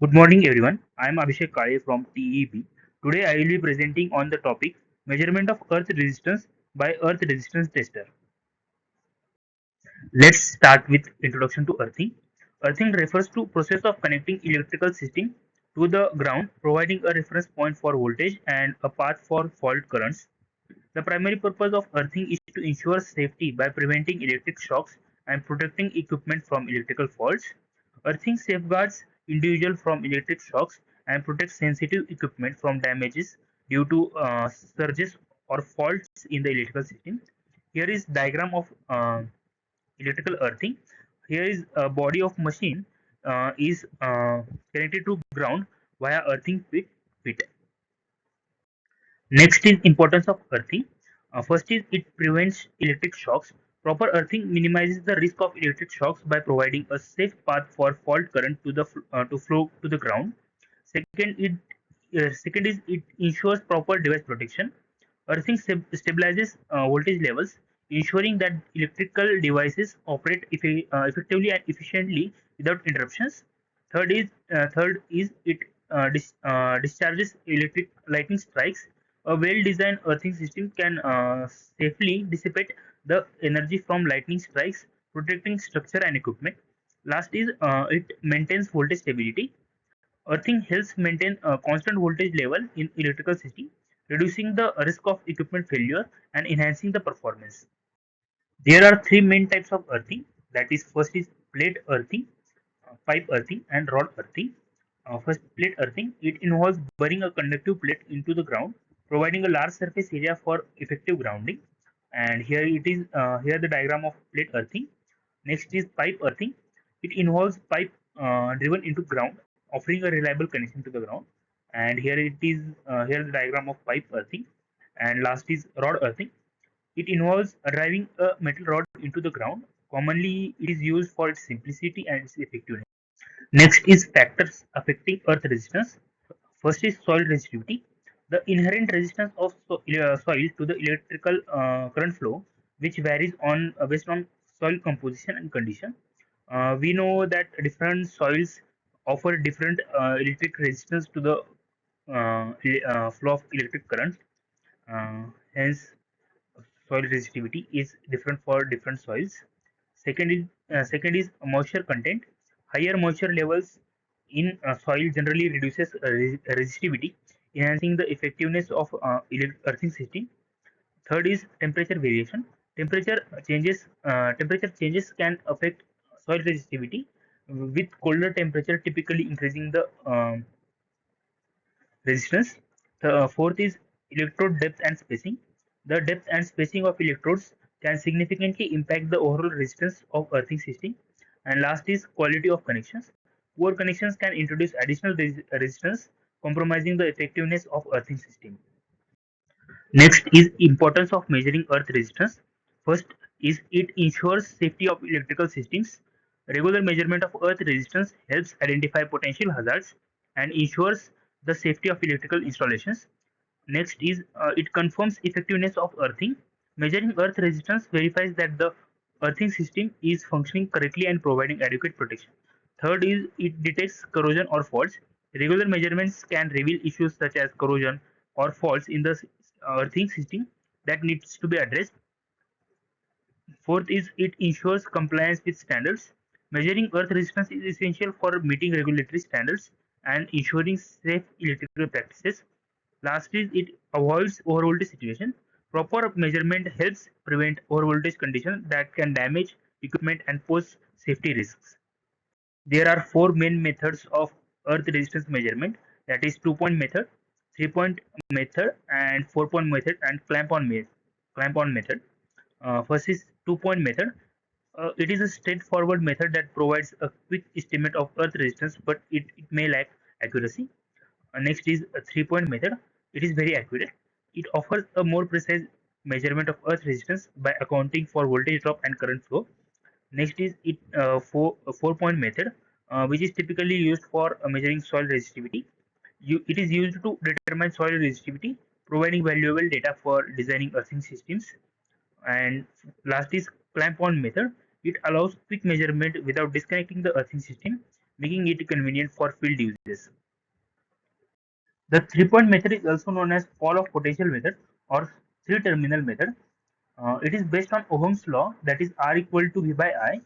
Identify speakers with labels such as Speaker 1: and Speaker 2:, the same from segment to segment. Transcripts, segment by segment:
Speaker 1: Good morning, everyone. I am Abhishek Kale from TEB. Today, I will be presenting on the topic measurement of earth resistance by earth resistance tester. Let's start with introduction to earthing. Earthing refers to process of connecting electrical system to the ground, providing a reference point for voltage and a path for fault currents. The primary purpose of earthing is to ensure safety by preventing electric shocks and protecting equipment from electrical faults. Earthing safeguards individuals from electric shocks and protects sensitive equipment from damages due to surges or faults in the electrical system. Here is diagram of electrical earthing. Here is a body of machine is connected to ground via earthing pit. Next is importance of earthing. First is it prevents electric shocks. Proper earthing minimizes the risk of electric shocks by providing a safe path for fault current to flow to the ground. Second, second is it ensures proper device protection. Earthing stabilizes voltage levels, ensuring that electrical devices operate effectively and efficiently without interruptions. Third is it discharges electric lightning strikes. A well-designed earthing system can safely dissipate the energy from lightning strikes, protecting structure and equipment. Last is it maintains voltage stability. Earthing helps maintain a constant voltage level in electrical system, reducing the risk of equipment failure and enhancing the performance. There are three main types of earthing. That is, first is plate earthing, pipe earthing, and rod earthing. First, plate earthing. It involves burying a conductive plate into the ground, providing a large surface area for effective grounding. And here it is. Here the diagram of plate earthing. Next is pipe earthing. It involves pipe driven into ground, offering a reliable connection to the ground. And here it is. Here the diagram of pipe earthing. And last is rod earthing. It involves driving a metal rod into the ground. Commonly, it is used for its simplicity and its effectiveness. Next is factors affecting earth resistance. First is soil resistivity. The inherent resistance of soil to the electrical current flow, which varies on based on soil composition and condition. We know that different soils offer different electric resistance to the flow of electric current. Hence, soil resistivity is different for different soils. Second is moisture content. Higher moisture levels in soil generally reduces resistivity, enhancing the effectiveness of earthing system. Third is temperature variation. Temperature changes can affect soil resistivity, with colder temperature typically increasing the resistance. The fourth is electrode depth and spacing. The depth and spacing of electrodes can significantly impact the overall resistance of earthing system. And last is quality of connections. Poor connections can introduce additional resistance, compromising the effectiveness of earthing system. Next is importance of measuring earth resistance. First is it ensures safety of electrical systems. Regular measurement of earth resistance helps identify potential hazards and ensures the safety of electrical installations. Next is it confirms effectiveness of earthing. Measuring earth resistance verifies that the earthing system is functioning correctly and providing adequate protection. Third is it detects corrosion or faults. Regular measurements can reveal issues such as corrosion or faults in the earthing system that needs to be addressed. Fourth is it ensures compliance with standards. Measuring earth resistance is essential for meeting regulatory standards and ensuring safe electrical practices. Last is it avoids overvoltage situation. Proper measurement helps prevent overvoltage conditions that can damage equipment and pose safety risks. There are four main methods of earth resistance measurement, that is 2-point method, 3-point method, and 4-point method, and clamp on method. First is 2-point method. It is a straightforward method that provides a quick estimate of earth resistance, but it may lack accuracy. Next is a 3-point method. It is very accurate. It offers a more precise measurement of earth resistance by accounting for voltage drop and current flow. Next is it 4-point method, which is typically used for measuring soil resistivity. It is used to determine soil resistivity, providing valuable data for designing earthing systems. And last is clamp-on method. It allows quick measurement without disconnecting the earthing system. making it convenient for field uses. The three-point method is also known as fall of potential method or three-terminal method. It is based on Ohm's law, that is R equal to V by I.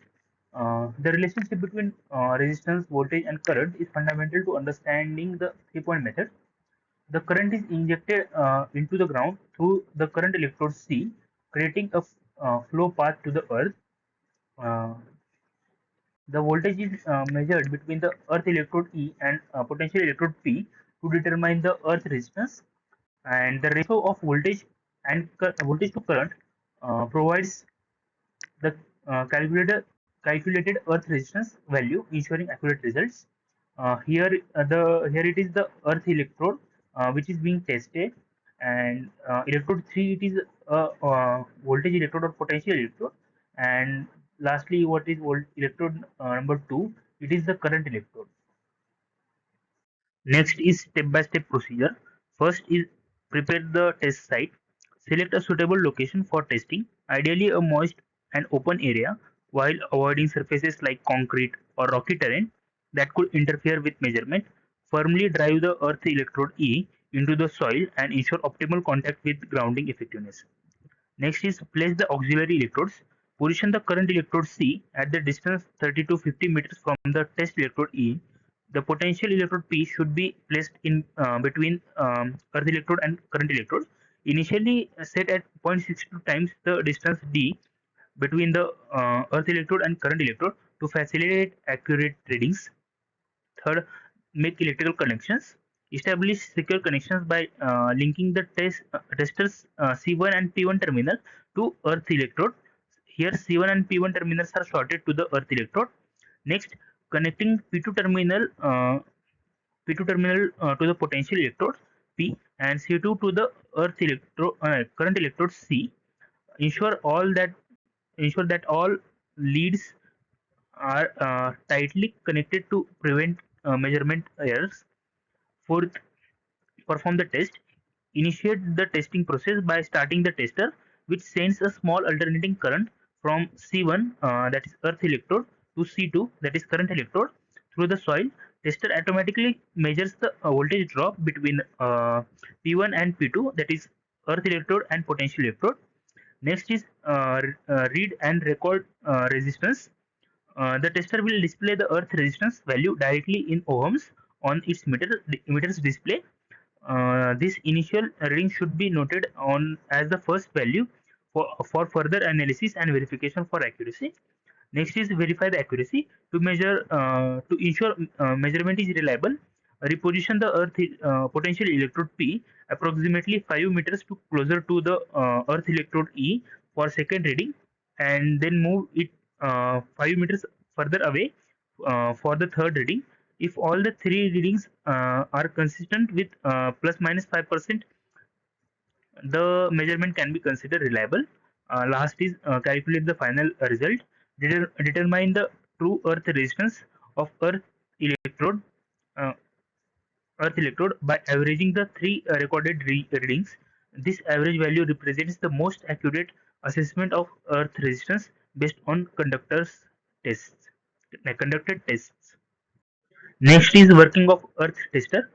Speaker 1: The relationship between resistance, voltage, and current is fundamental to understanding the three-point method. The current is injected into the ground through the current electrode C, creating a flow path to the earth. Uh, the voltage is measured between the earth electrode E and potential electrode P to determine the earth resistance. And the ratio of voltage and voltage to current provides the calculated earth resistance value, ensuring accurate results. Here it is the earth electrode which is being tested, and electrode 3 it is voltage electrode or potential electrode, and lastly what is electrode number 2, it is the current electrode. Next is step-by-step procedure. First is prepare the test site. Select a suitable location for testing, ideally a moist and open area, while avoiding surfaces like concrete or rocky terrain that could interfere with measurement. Firmly drive the earth electrode E into the soil and ensure optimal contact with grounding effectiveness. Next is place the auxiliary electrodes. Position the current electrode C at the distance 30 to 50 meters from the test electrode E. The potential electrode P should be placed in between earth electrode and current electrode. Initially set at 0.62 times the distance D between the earth electrode and current electrode to facilitate accurate readings. Third, make electrical connections. Establish secure connections by linking the testers C1 and P1 terminal to earth electrode. Here C1 and P1 terminals are shorted to the earth electrode. Next, connecting P2 terminal to the potential electrode P and C2 to the current electrode C. Ensure all that ensure that all leads are tightly connected to prevent measurement errors. Fourth, perform the test. Initiate the testing process by starting the tester, which sends a small alternating current from C1, that is earth electrode, to C2, that is current electrode, through the soil. Tester automatically measures the voltage drop between P1 and P2, that is earth electrode and potential electrode. Next is read and record resistance. The tester will display the earth resistance value directly in ohms on its meters display. This initial reading should be noted on as the first value for further analysis and verification for accuracy. Next is verify the accuracy. To ensure measurement is reliable, reposition the earth potential electrode P approximately 5 meters to closer to the earth electrode E for second reading, and then move it 5 meters further away for the third reading. If all the three readings are consistent with plus minus 5%, the measurement can be considered reliable. Last is calculate the final result. Determine the true earth resistance of electrode uh, earth electrode by averaging the three recorded readings. This average value represents the most accurate assessment of earth resistance based on conducted tests. Next is working of earth tester.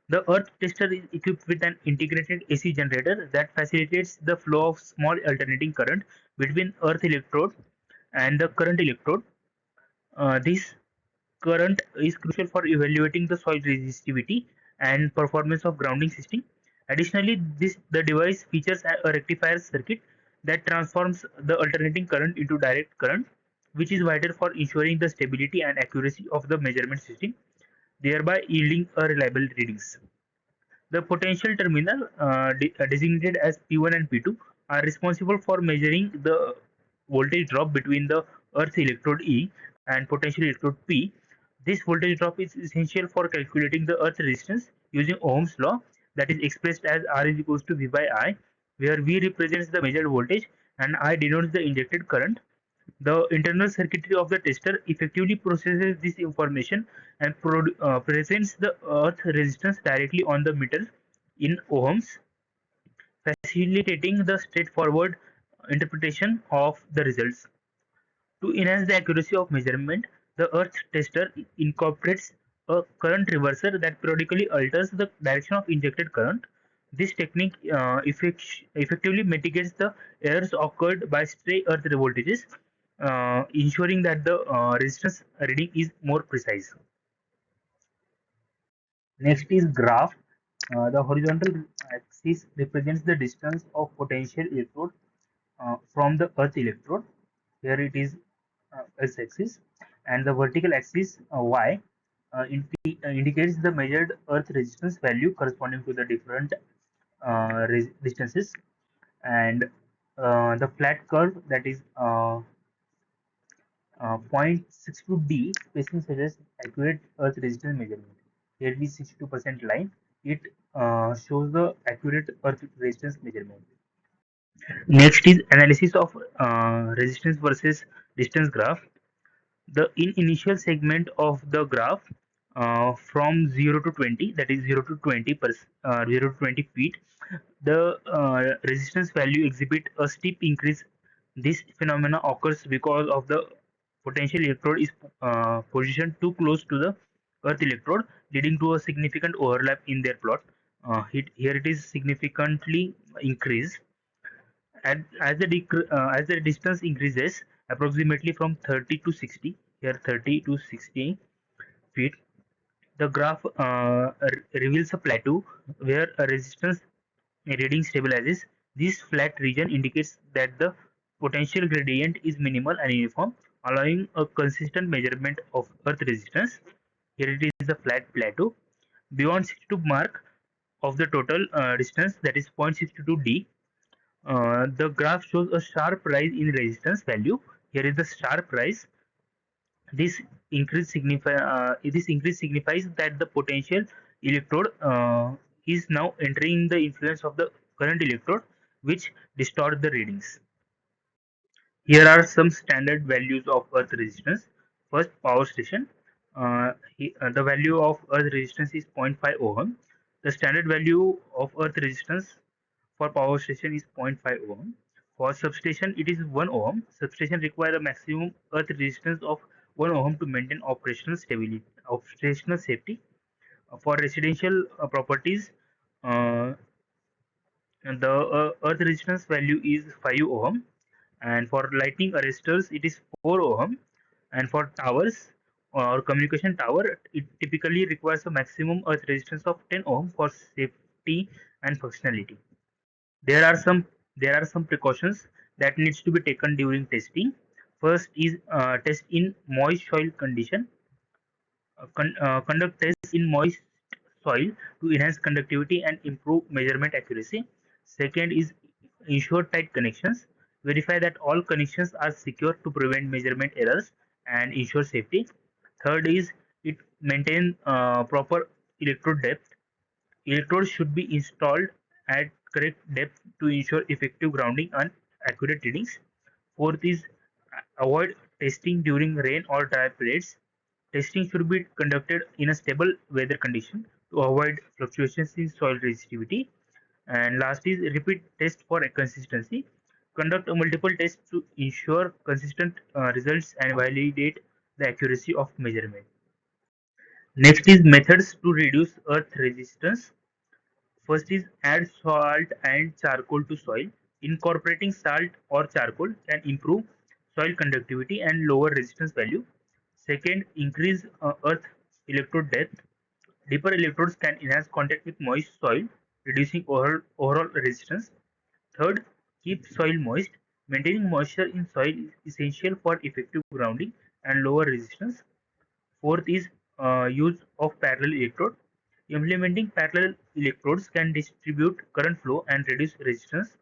Speaker 1: The earth tester is equipped with an integrated AC generator that facilitates the flow of small alternating current between earth electrode and the current electrode. This current is crucial for evaluating the soil resistivity and performance of grounding system. Additionally, the device features a rectifier circuit that transforms the alternating current into direct current, which is vital for ensuring the stability and accuracy of the measurement system, thereby yielding a reliable readings. The potential terminal, designated as P1 and P2, are responsible for measuring the voltage drop between the earth electrode E and potential electrode P. This voltage drop is essential for calculating the earth resistance using Ohm's law, that is expressed as R is equals to V by I, where V represents the measured voltage and I denotes the injected current. The internal circuitry of the tester effectively processes this information and presents the earth resistance directly on the meter in ohms, facilitating the straightforward interpretation of the results. To enhance the accuracy of measurement, The earth tester incorporates a current reverser that periodically alters the direction of injected current. This technique effectively mitigates the errors occurred by stray earth voltages, ensuring that the resistance reading is more precise. Next is graph. The horizontal axis represents the distance of potential electrode from the earth electrode. Here it is x-axis, and the vertical axis y indicates the measured earth resistance value corresponding to the different distances, and the flat curve, that is 0.62D spacing, suggests accurate earth resistance measurement. Here the 62% line, it shows the accurate earth resistance measurement. Next is analysis of resistance versus distance graph. The initial segment of the graph, from 0 to 20, that is 0 to 20 0 to 20 feet, the resistance value exhibit a steep increase. This phenomena occurs because of the potential electrode is positioned too close to the earth electrode, leading to a significant overlap in their plot. Here it is significantly increased. As the distance increases, approximately from 30 to 60, here 30 to 60 feet, the graph reveals a plateau where a resistance reading stabilizes. This flat region indicates that the potential gradient is minimal and uniform, allowing a consistent measurement of earth resistance. Here it is a flat plateau. Beyond 62 mark of the total distance, that is 0.62D, the graph shows a sharp rise in resistance value. Here is the sharp rise. This increase signifies that the potential electrode is now entering the influence of the current electrode, which distort the readings. Here are some standard values of earth resistance. First, power station. The value of earth resistance is zero point 0.5 ohm. The standard value of earth resistance for power station is zero point 0.5 ohm. For substation, it is 1 ohm. Substation require a maximum earth resistance of 1 ohm to maintain operational stability, operational safety. For residential properties, uh, the earth resistance value is 5 ohm, and for lightning arresters it is 4 ohm, and for towers or communication tower, it typically requires a maximum earth resistance of 10 ohm for safety and functionality. There are some precautions that needs to be taken during testing. First is test in moist soil condition. Conduct tests in moist soil to enhance conductivity and improve measurement accuracy. Second is ensure tight connections. Verify that all connections are secure to prevent measurement errors and ensure safety. Third is it maintain proper electrode depth. Electrodes should be installed at correct depth to ensure effective grounding and accurate readings. Fourth is avoid testing during rain or dry periods. Testing should be conducted in a stable weather condition to avoid fluctuations in soil resistivity. And last is repeat test for consistency. Conduct multiple tests to ensure consistent results and validate the accuracy of measurement. Next is methods to reduce earth resistance. First is add salt and charcoal to soil. Incorporating salt or charcoal can improve soil conductivity and lower resistance value. Second, increase earth electrode depth. Deeper electrodes can enhance contact with moist soil, reducing overall resistance. Third, keep soil moist. Maintaining moisture in soil is essential for effective grounding and lower resistance. Fourth is use of parallel electrode. Implementing parallel electrodes can distribute current flow and reduce resistance.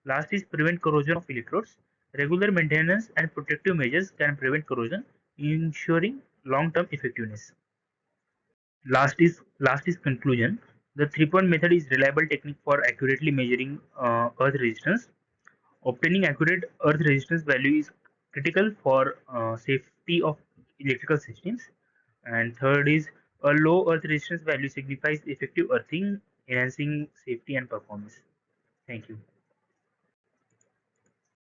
Speaker 1: Last is prevent corrosion of electrodes. Regular maintenance and protective measures can prevent corrosion, ensuring long-term effectiveness. Last is conclusion. The three-point method is reliable technique for accurately measuring earth resistance. Obtaining accurate earth resistance value is critical for safety of electrical systems. And third is a low earth resistance value signifies effective earthing, enhancing safety and performance. Thank you.